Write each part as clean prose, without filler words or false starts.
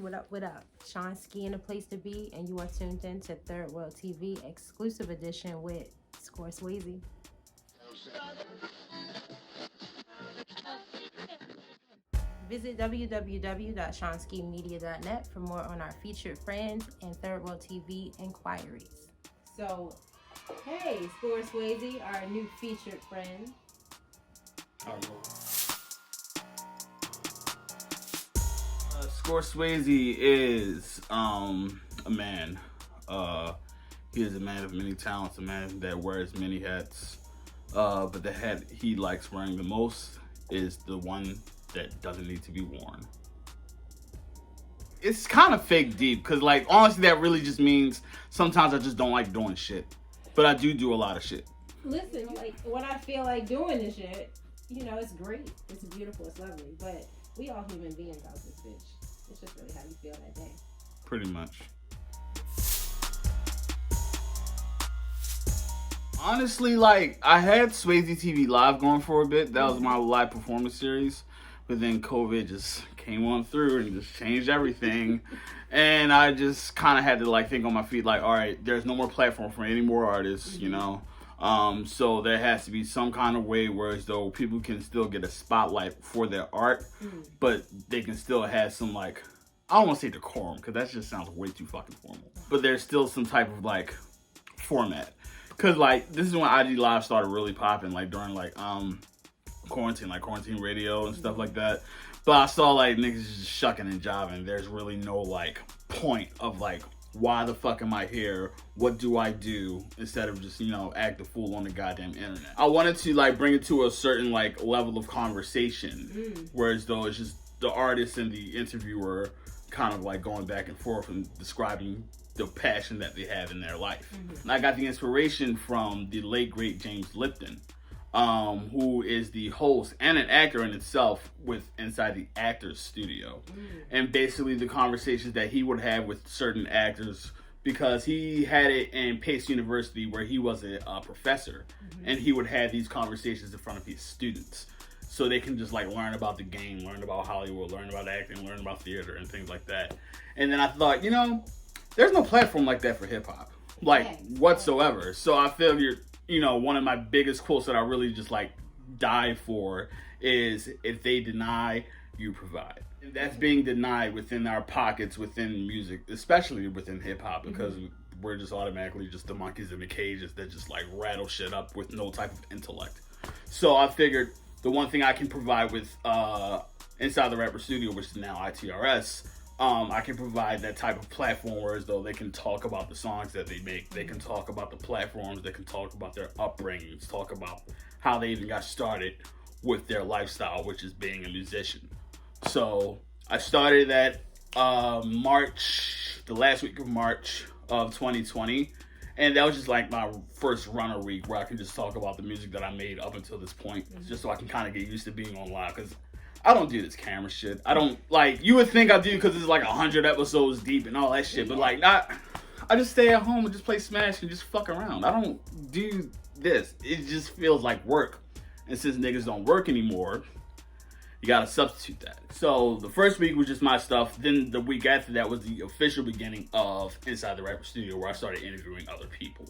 What up, what up? Shon Ski in the place to be, and you are tuned in to Third World TV exclusive edition with Score Swayze. Visit www.shonskimedia.net for more on our featured friends and Third World TV inquiries. So, hey, Score Swayze, our new featured friend. Score Swayze is a man. He is a man of many talents, a man that wears many hats. But the hat he likes wearing the most is the one that doesn't need to be worn. It's kind of fake deep, because like honestly that really just means sometimes I just don't like doing shit. But I do a lot of shit. Listen, like when I feel like doing this shit, you know, it's great. It's beautiful, it's lovely. But we all human beings out this bitch. It's just really how you feel that day. Pretty much. Honestly, like, I had Swayze TV Live going for a bit. That was my live performance series. But then COVID just came on through and just changed everything. And I just kind of had to, like, think on my feet, like, all right, there's no more platform for any more artists, you know? So there has to be some kind of way where as though people can still get a spotlight for their art, but they can still have some, like, I don't want to say decorum, because that just sounds way too fucking formal. But there's still some type of, like, format. Because, like, this is when IG Live started really popping, like, during, like, quarantine, like, quarantine radio and stuff like that. But I saw, like, niggas just shucking and jiving. There's really no, like, point of, like, why the fuck am I here? What do I do? Instead of just, you know, act a fool on the goddamn internet. I wanted to, like, bring it to a certain, like, level of conversation. Whereas, though, it's just the artist and the interviewer kind of, like, going back and forth and describing the passion that they have in their life. And I got the inspiration from the late, great James Lipton, who is the host and an actor in itself with inside the Actors Studio. And basically the conversations that he would have with certain actors, because he had it in Pace University where he was a professor, and he would have these conversations in front of his students. So they can just like learn about the game, learn about Hollywood, learn about acting, learn about theater and things like that. And then I thought, you know, there's no platform like that for hip hop, like whatsoever. So I figured, you know, one of my biggest quotes that I really just like die for is, if they deny, you provide. And that's being denied within our pockets, within music, especially within hip hop, because we're just automatically just the monkeys in the cages that just like rattle shit up with no type of intellect. So I figured the one thing I can provide with Inside the Rapper Studio, which is now ITRS, I can provide that type of platform where as though they can talk about the songs that they make, they can talk about the platforms, they can talk about their upbringings, talk about how they even got started with their lifestyle, which is being a musician. So I started that the last week of March of 2020. And that was just like my first runner week where I can just talk about the music that I made up until this point, just so I can kind of get used to being on live, because I don't do this camera shit. I don't, like, you would think I do because it's like 100 episodes deep and all that shit, but like, I just stay at home and just play Smash and just fuck around. I don't do this. It just feels like work. And since niggas don't work anymore, you gotta substitute that. So the first week was just my stuff. Then the week after that was the official beginning of Inside the Rapper Studio, where I started interviewing other people.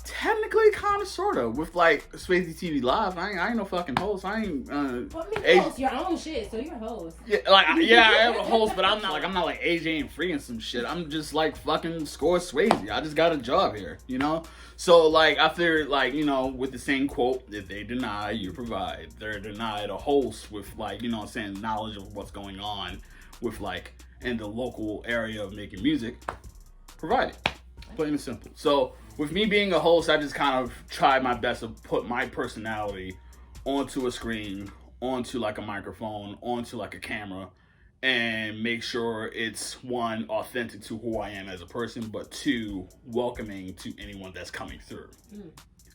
Technically, kind of, sort of, with like Swayze TV Live. I ain't no fucking host. I ain't. Well, I mean, host your own shit, so you're a host. Yeah, like I am a host, but I'm not like AJ and Free and some shit. I'm just like fucking Score Swayze. I just got a job here, you know. So like I figured, like, you know, with the same quote, if they deny, you provide. They're denied a host with, like, you know what I'm saying, knowledge of what's going on with like in the local area of making music. Provide it. Plain and simple. So with me being a host, I just kind of tried my best to put my personality onto a screen, onto like a microphone, onto like a camera, and make sure it's, one, authentic to who I am as a person, but two, welcoming to anyone that's coming through.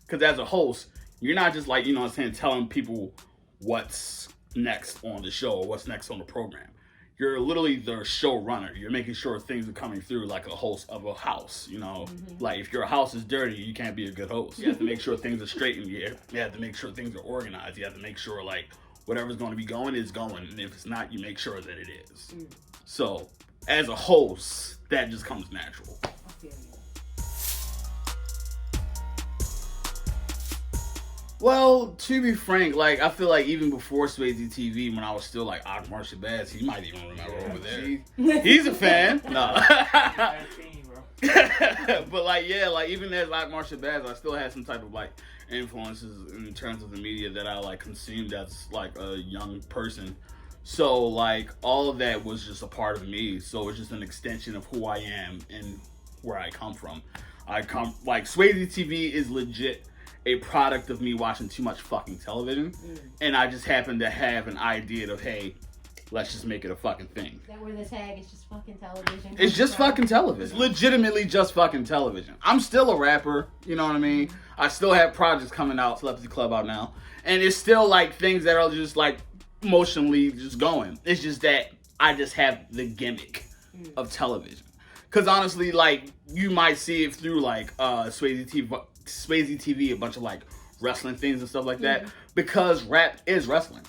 Because as a host, you're not just like, you know what I'm saying, telling people what's next on the show or what's next on the program. you're literally the showrunner. You're making sure things are coming through like a host of a house, you know? Like, if your house is dirty, you can't be a good host. You have to make sure things are straightened. You have to make sure things are organized. You have to make sure, like, whatever's going to be going is going. And if it's not, you make sure that it is. So, as a host, that just comes natural. I feel you. Well, to be frank, like, I feel like even before Swayze TV, when I was still like Akmar Shabazz, he might even remember over there. He's a fan. No. But like, yeah, like even as Akmar Shabazz, I still had some type of like influences in terms of the media that I like consumed as like a young person. So like all of that was just a part of me. So it's just an extension of who I am and where I come from. Like Swayze TV is legit a product of me watching too much fucking television, and I just happened to have an idea of, hey, let's just make it a fucking thing. Is that where the tag is just fucking television? It's just fucking television. It's legitimately just fucking television. I'm still a rapper, you know what I mean? I still have projects coming out, Celebrity Club out now, and it's still like things that are just like emotionally just going. It's just that I just have the gimmick of television. Because honestly, like, you might see it through like Swayze TV, a bunch of like wrestling things and stuff like that, because rap is wrestling.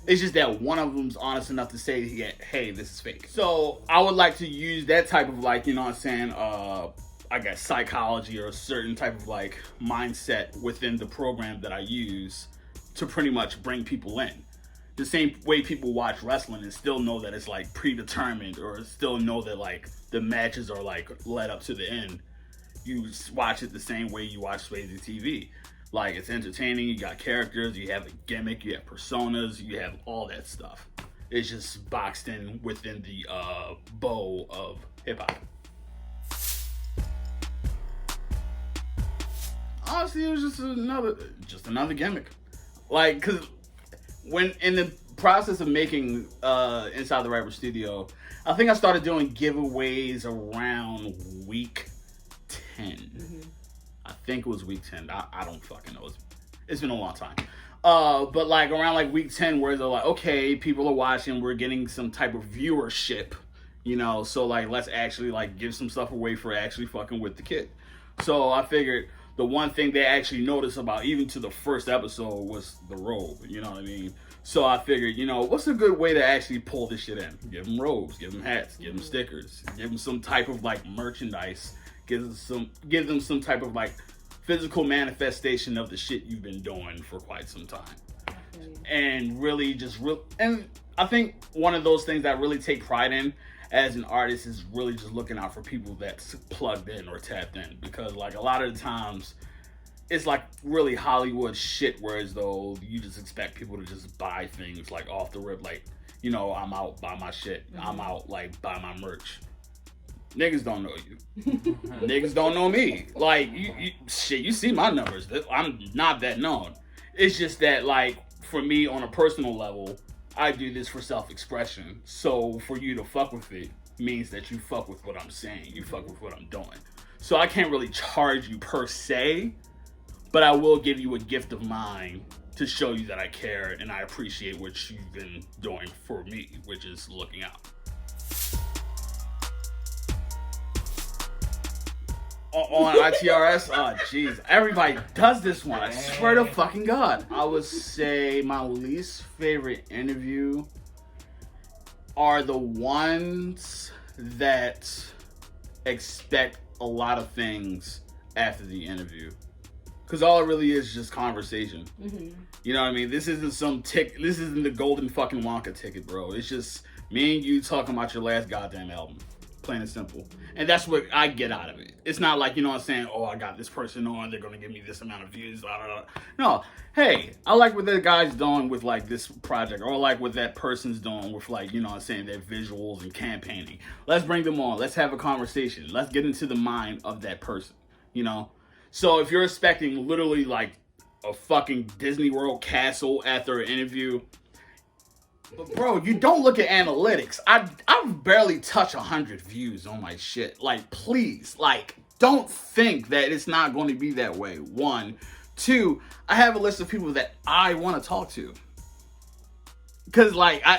It's just that one of them's honest enough to say, hey, this is fake. So I would like to use that type of like, you know what I'm saying, I guess psychology or a certain type of like mindset within the program that I use to pretty much bring people in. The same way people watch wrestling and still know that it's like predetermined, or still know that like the matches are like led up to the end. You watch it the same way you watch Swayze TV. Like, it's entertaining, you got characters, you have a gimmick, you have personas, you have all that stuff. It's just boxed in within the bow of hip-hop. Honestly, it was just another gimmick. Like, because when in the process of making Inside the Rapper Studio, I think I started doing giveaways around week 10. I think it was week 10. I don't fucking know. It's been a long time. But like around like week 10, where they're like, okay, people are watching, we're getting some type of viewership, you know, so like let's actually like give some stuff away for actually fucking with the kid. So I figured the one thing they actually noticed about even to the first episode was the robe, you know what I mean? So I figured, you know, what's a good way to actually pull this shit in? Give them robes, give them hats, give them stickers, give them some type of like merchandise. Give them some type of like physical manifestation of the shit you've been doing for quite some time. And really and I think one of those things that I really take pride in as an artist is really just looking out for people that's plugged in or tapped in, because like a lot of the times it's like really Hollywood shit, whereas though you just expect people to just buy things like off the rip, like, you know, I'm out, buy my shit. I'm out, like, buy my merch. Niggas don't know you. Niggas don't know me. Like, you see my numbers. I'm not that known. It's just that, like, for me on a personal level, I do this for self-expression. So for you to fuck with it means that you fuck with what I'm saying. You fuck with what I'm doing. So I can't really charge you per se, but I will give you a gift of mine to show you that I care and I appreciate what you've been doing for me, which is looking out. On ITRS, oh jeez, everybody does this one. I swear to fucking God. I would say my least favorite interview are the ones that expect a lot of things after the interview, because all it really is just conversation. You know what I mean? This isn't this isn't the golden fucking Wonka ticket, bro. It's just me and you talking about your last goddamn album. Plain and simple. And that's what I get out of it. It's not like, you know what I'm saying, oh, I got this person on, they're gonna give me this amount of views, blah, blah, blah. No, hey, I like what that guy's doing with like this project, or I like what that person's doing with, like, you know what I'm saying, their visuals and campaigning. Let's bring them on. Let's have a conversation. Let's get into the mind of that person, you know? So if you're expecting literally like a fucking Disney World castle after an interview, but bro, you don't look at analytics. I barely touch 100 views on my shit. Like, please, like, don't think that it's not going to be that way. 1, 2, I have a list of people that I want to talk to. Because, like, I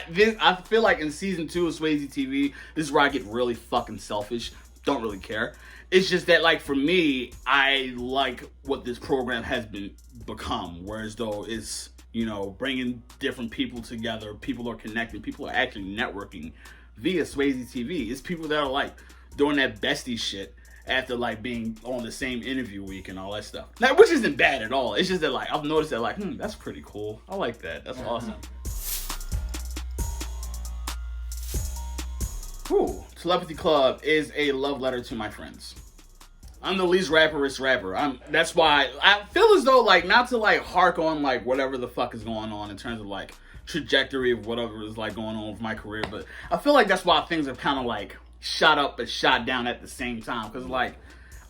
feel like in season 2 of Swayze TV, this is where I get really fucking selfish. Don't really care. It's just that, like, for me, I like what this program has become. Whereas, though, it's, you know, bringing different people together. People are connecting. People are actually networking via Swayze TV. It's people that are, like, doing that bestie shit after, like, being on the same interview week and all that stuff. Now, which isn't bad at all. It's just that, like, I've noticed that, like, that's pretty cool. I like that. That's awesome. Whew. Telepathy Club is a love letter to my friends. I'm the least rapperist rapper. That's why I feel as though, like, not to, like, hark on, like, whatever the fuck is going on in terms of, like, trajectory of whatever is, like, going on with my career, but I feel like that's why things have kind of, like, shot up and shot down at the same time, because, like,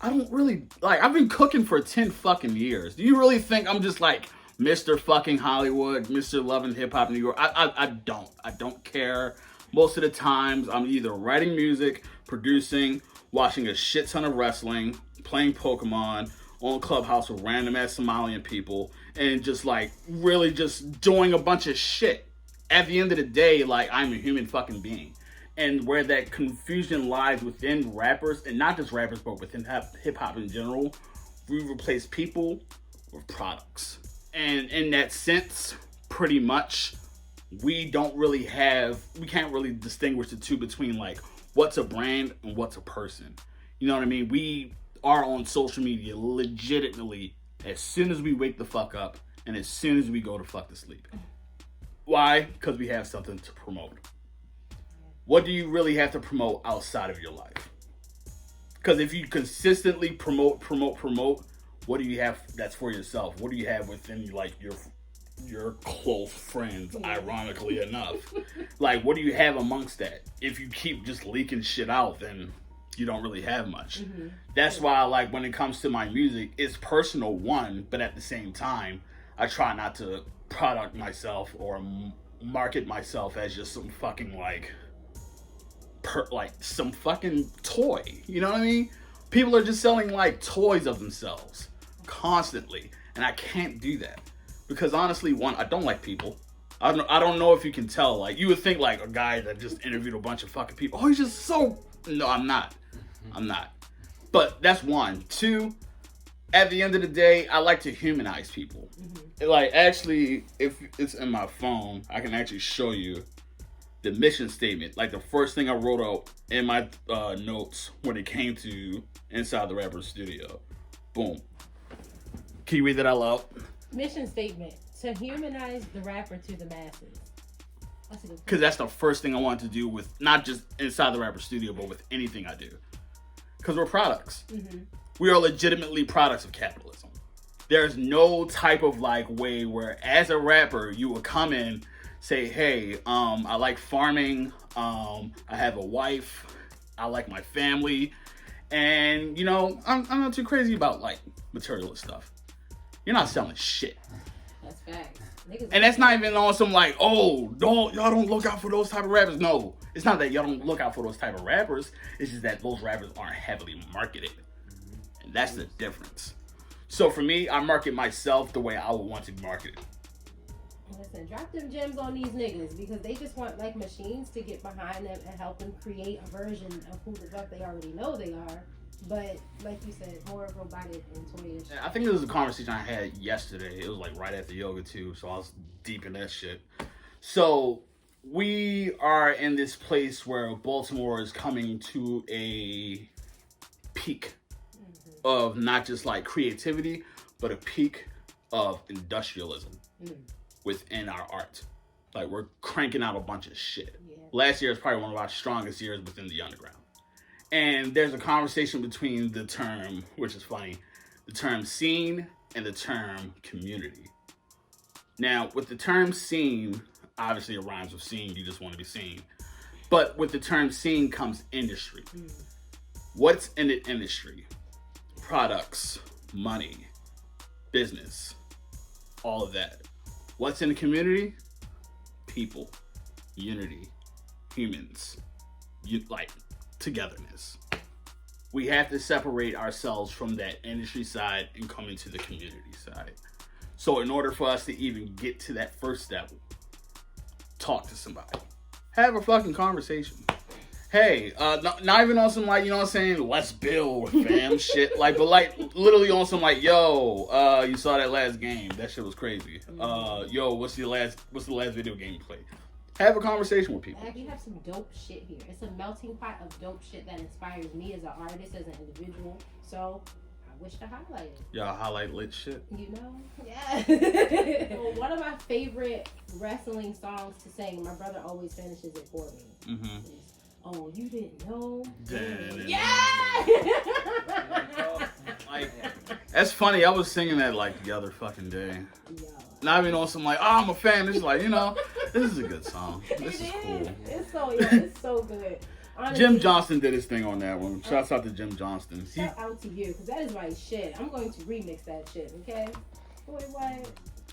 I don't really, like, I've been cooking for 10 fucking years. Do you really think I'm just, like, Mr. fucking Hollywood, Mr. Loving Hip Hop New York? I don't care. Most of the times, I'm either writing music, producing, watching a shit ton of wrestling, playing Pokemon, on Clubhouse with random ass Somalian people, and just, like, really just doing a bunch of shit. At the end of the day, like, I'm a human fucking being. And where that confusion lies within rappers, and not just rappers, but within hip hop in general, we replace people with products. And in that sense, pretty much, we can't really distinguish the two between, like, what's a brand and what's a person. You know what I mean? We are on social media legitimately as soon as we wake the fuck up and as soon as we go to fuck to sleep. Why? Because we have something to promote. What do you really have to promote outside of your life? Because if you consistently promote, what do you have that's for yourself? What do you have within, like, your close friends, ironically enough? Like, what do you have amongst that? If you keep just leaking shit out, then you don't really have much. Mm-hmm. That's why, like, when it comes to my music, it's personal, one, but at the same time, I try not to product myself or market myself as just some fucking, like some fucking toy. You know what I mean? People are just selling, like, toys of themselves constantly, and I can't do that. Because honestly, one, I don't like people. I don't know if you can tell. Like, you would think, like, a guy that just interviewed a bunch of fucking people, oh, he's just so... No, I'm not. But that's one. Two, at the end of the day, I like to humanize people. Mm-hmm. Like, actually, if it's in my phone, I can actually show you the mission statement. Like, the first thing I wrote out in my notes when it came to Inside the Rapper's Studio. Boom. Can you read that out loud? Mission statement: to humanize the rapper to the masses. Because that's the first thing I want to do with not just Inside the Rapper Studio, but with anything I do. Because we're products. Mm-hmm. We are legitimately products of capitalism. There's no type of, like, way where, as a rapper, you will come in, say, hey, I like farming, I have a wife, I like my family, and, you know, I'm not too crazy about, like, materialist stuff. You're not selling shit. That's facts. And that's not even on some, like, oh, y'all don't look out for those type of rappers. No, it's not that y'all don't look out for those type of rappers. It's just that those rappers aren't heavily marketed. And that's the difference. So for me, I market myself the way I would want to be marketed. Listen, drop them gems on these niggas, because they just want, like, machines to get behind them and help them create a version of who the fuck they already know they are. But, like you said, more robotic and toyish. I think this was a conversation I had yesterday. It was, like, right after yoga, too, so I was deep in that shit. So, we are in this place where Baltimore is coming to a peak of not just, like, creativity, but a peak of industrialism within our art. Like, we're cranking out a bunch of shit. Yeah. Last year is probably one of our strongest years within the underground. And there's a conversation between the term, which is funny, the term scene and the term community. Now, with the term scene, obviously it rhymes with scene, you just want to be seen. But with the term scene comes industry. What's in the industry? Products, money, business, all of that. What's in the community? People, unity, humans, togetherness. We have to separate ourselves from that industry side and come into the community side. So in order for us to even get to that first step, talk to somebody. Have a fucking conversation. Hey, not even on some, like, you know what I'm saying, let's build, fam, shit. Like, but, like, literally on some, like, yo, you saw that last game. That shit was crazy. Yo, what's the last video game you played? Have a conversation with people. Like, you have some dope shit here. It's a melting pot of dope shit that inspires me as an artist, as an individual. So, I wish to highlight it. Y'all highlight lit shit? You know? Yeah. Well, one of my favorite wrestling songs to sing, my brother always finishes it for me. Mm-hmm. Oh, you didn't know? Yeah! Like, that's funny. I was singing that, like, the other fucking day. Yeah. Not even on some, like, oh, I'm a fan. It's like, you know, this is a good song. This is cool. It's so good. Honestly, Jim Johnston did his thing on that one. Shouts out to Jim Johnston. Shout out to you, because that is my shit. I'm going to remix that shit, okay? Wait, what?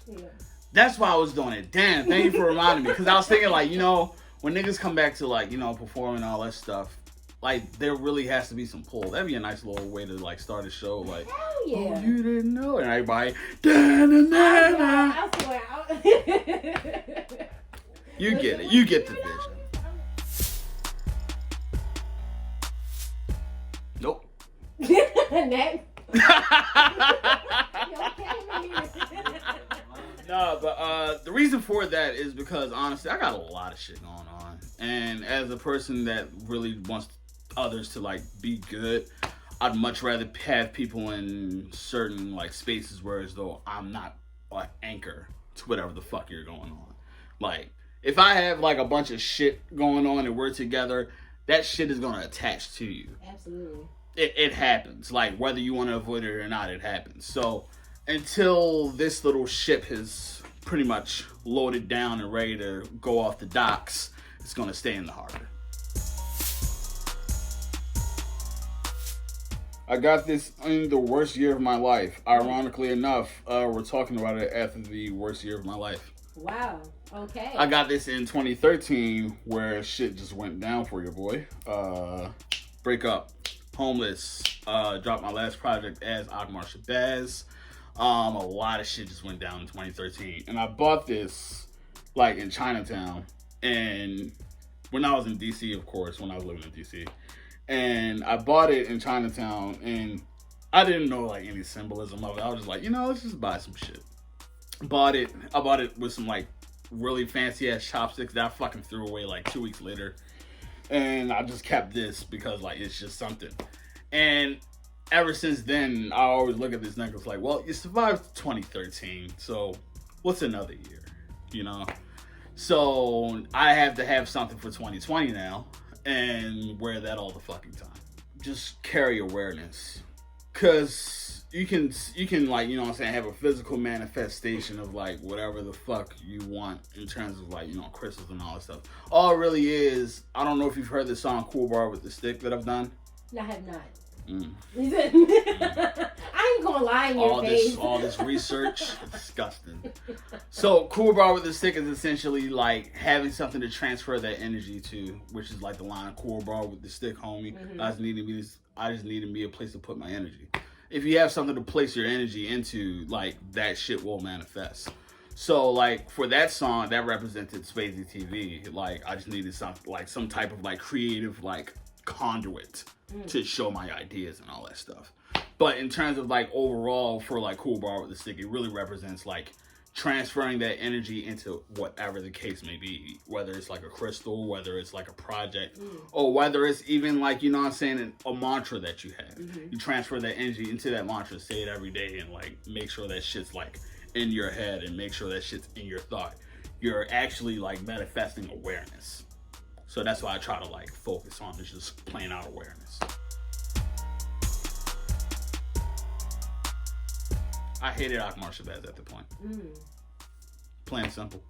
Yeah. That's why I was doing it. Damn, thank you for reminding me. Because I was thinking, like, you know, when niggas come back to, like, you know, performing all that stuff, like, there really has to be some pull. That'd be a nice little way to, like, start a show. Like, hell yeah. Oh, you didn't know. And everybody, da-na-na-na. I swear. You get it. You get the vision. Nope. Next. No, but the reason for that is because, honestly, I got a lot of shit going on. And as a person that really wants others to, like, be good, I'd much rather have people in certain, like, spaces where as though I'm not an anchor to whatever the fuck you're going on. Like, if I have, like, a bunch of shit going on and we're together, that shit is going to attach to you. Absolutely. It happens. Like, whether you want to avoid it or not, it happens. So, until this little ship is pretty much loaded down and ready to go off the docks, it's going to stay in the harbor. I got this in the worst year of my life. Ironically enough, we're talking about it after the worst year of my life. Wow. Okay. I got this in 2013 where shit just went down for your boy. Break up. Homeless. Dropped my last project as Akmar Shabazz. A lot of shit just went down in 2013. And I bought this, like, in Chinatown. And when I was in DC, of course, when I was living in DC. And I bought it in Chinatown. And I didn't know, like, any symbolism of it. I was just like, you know, let's just buy some shit. I bought it with some, like, really fancy-ass chopsticks that I fucking threw away, like, 2 weeks later. And I just kept this because, like, it's just something. And ever since then, I always look at this necklace like, well, you survived 2013, so what's another year, you know? So I have to have something for 2020 now and wear that all the fucking time. Just carry awareness. Because you can, like, you know what I'm saying, have a physical manifestation of, like, whatever the fuck you want in terms of, like, you know, crystals and all that stuff. All it really is, I don't know if you've heard the song Cool Bar with the Stick that I've done. I have not. Mm. I ain't gonna lie in your face. All this research, disgusting. So, Cool Bar with the Stick is essentially like having something to transfer that energy to, which is like the line Cool Bar with the Stick, homie. Mm-hmm. I just need to be a place to put my energy. If you have something to place your energy into, like, that shit will manifest. So, like, for that song, that represented Swayze TV. Like, I just needed some type of, like, creative, like, conduit to show my ideas and all that stuff. But in terms of, like, overall for, like, Cool Bar with the Stick, it really represents, like, transferring that energy into whatever the case may be, whether it's like a crystal, whether it's like a project, or whether it's even like, you know what I'm saying, a mantra that you have. You transfer that energy into that mantra, say it every day, and like make sure that shit's like in your head and make sure that shit's in your thought. You're actually like manifesting awareness. So that's why I try to like focus on is just plain out awareness. I hated Akmar Shabazz at the point. Plain and simple.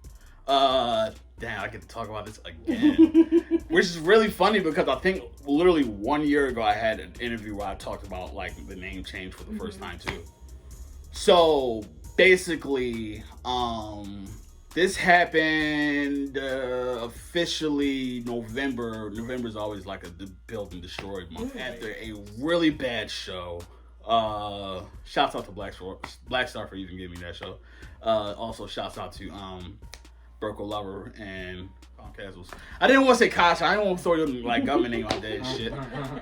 Damn, I get to talk about this again. Which is really funny because I think literally 1 year ago I had an interview where I talked about like the name change for the first time too. So basically, this happened officially November. November's always like a build and destroy month after a really bad show. Shouts out to Black Star for even giving me that show. Also shouts out to Burko Lover, and Castles. I didn't want to say Kasha. I didn't want to throw your like government name out there and shit.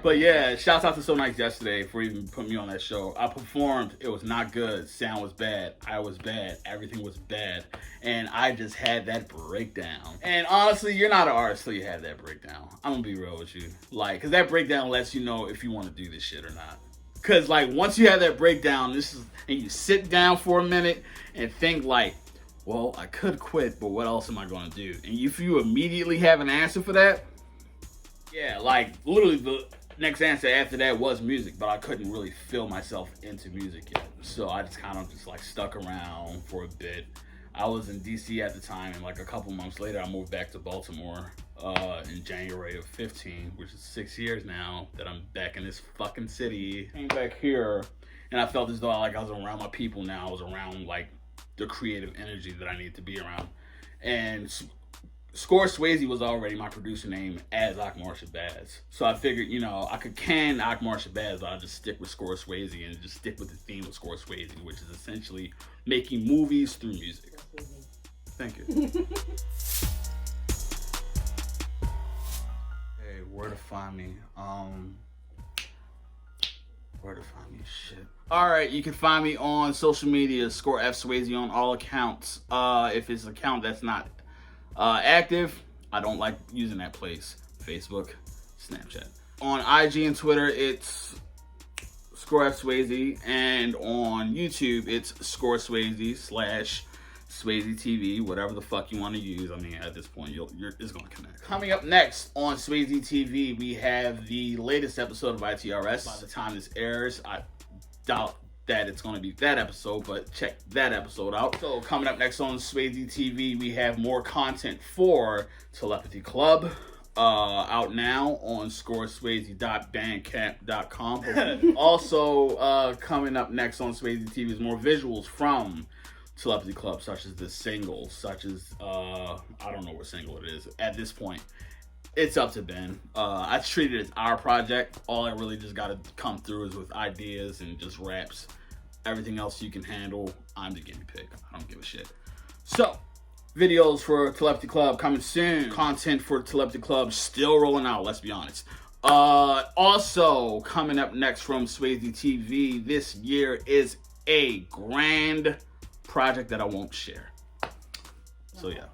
But yeah, shouts out to So Nice yesterday for even putting me on that show. I performed. It was not good. Sound was bad. I was bad. Everything was bad. And I just had that breakdown. And honestly, you're not an artist till you have that breakdown. I'm gonna be real with you. Like, cause that breakdown lets you know if you want to do this shit or not. Cause like once you have that breakdown, and you sit down for a minute and think like, well, I could quit, but what else am I going to do? And if you immediately have an answer for that, yeah, like literally the next answer after that was music, but I couldn't really feel myself into music yet. So I just kind of like stuck around for a bit. I was in DC at the time, and like a couple months later, I moved back to Baltimore in January of 15, which is 6 years now that I'm back in this fucking city. Came back here, and I felt as though like I was around my people now. I was around like the creative energy that I need to be around. And Score Swayze was already my producer name as Akmar Shabazz. So I figured, you know, I could can Akmar Shabazz, but I'll just stick with Score Swayze and just stick with the theme of Score Swayze, which is essentially making movies through music. Thank you. Hey, where to find me? Where to find me? Shit. Alright, you can find me on social media, Score F Swayze on all accounts. If it's an account that's not active, I don't like using that place. Facebook, Snapchat. On IG and Twitter, it's Score F Swayze, and on YouTube, it's Score Swayze / Swayze TV, whatever the fuck you want to use. I mean, at this point, it's going to connect. Coming up next on Swayze TV, we have the latest episode of ITRS. By the time this airs, I doubt that it's going to be that episode, but check that episode out. So coming up next on Swayze TV, we have more content for Telepathy Club. Out now on scoreswayze.bandcamp.com. Also, coming up next on Swayze TV is more visuals from Telepathy Club, such as the singles, such as I don't know what single it is at this point. It's up to Ben. I treat it as our project. All I really just gotta come through is with ideas and just raps. Everything else you can handle. I'm the guinea pig. I don't give a shit. So, videos for Telepathy Club coming soon. Content for Telepathy Club still rolling out, let's be honest. Also, coming up next from Swayze TV this year is a grand project that I won't share. So yeah,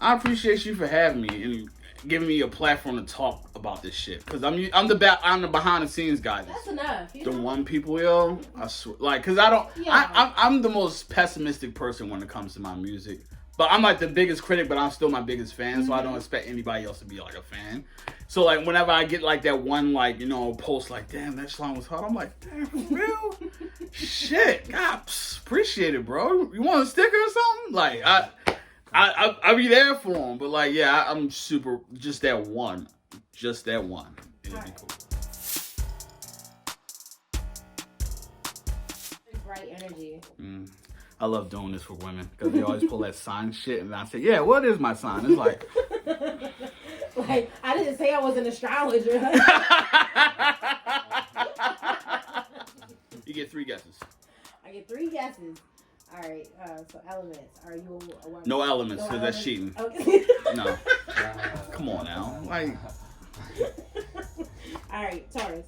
I appreciate you for having me and giving me a platform to talk about this shit. Cause I'm the behind the scenes guy. That's enough. The one people, yo, I swear, like, cause I'm the most pessimistic person when it comes to my music. But I'm like the biggest critic, but I'm still my biggest fan, so I don't expect anybody else to be like a fan. So like whenever I get like that one like, you know, post like, damn, that song was hot, I'm like, damn, for real? Shit, God, appreciate it, bro. You want a sticker or something? Like I be there for them, but like, yeah, I'm super, just that one. It'd be cool. Bright energy. I love doing this for women because they always pull that sign shit, and I say, yeah, what is my sign? It's like, like, I didn't say I was an astrologer. You get 3 guesses. I get 3 guesses. All right, so elements. Are you a woman? No elements, because that's cheating. Okay. No. Come on now. Like. All right, Taurus.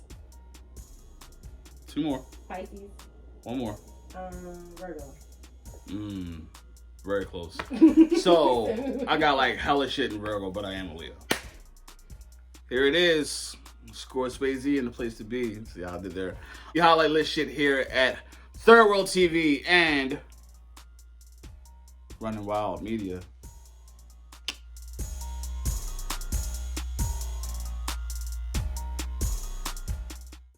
2 more. Pisces. 1 more. Virgo. Very close. So, I got like hella shit in Virgo, but I am a Leo. Here it is. Score Swayze and the place to be. See how I did there. You highlight list shit here at Third World TV and Running Wild Media.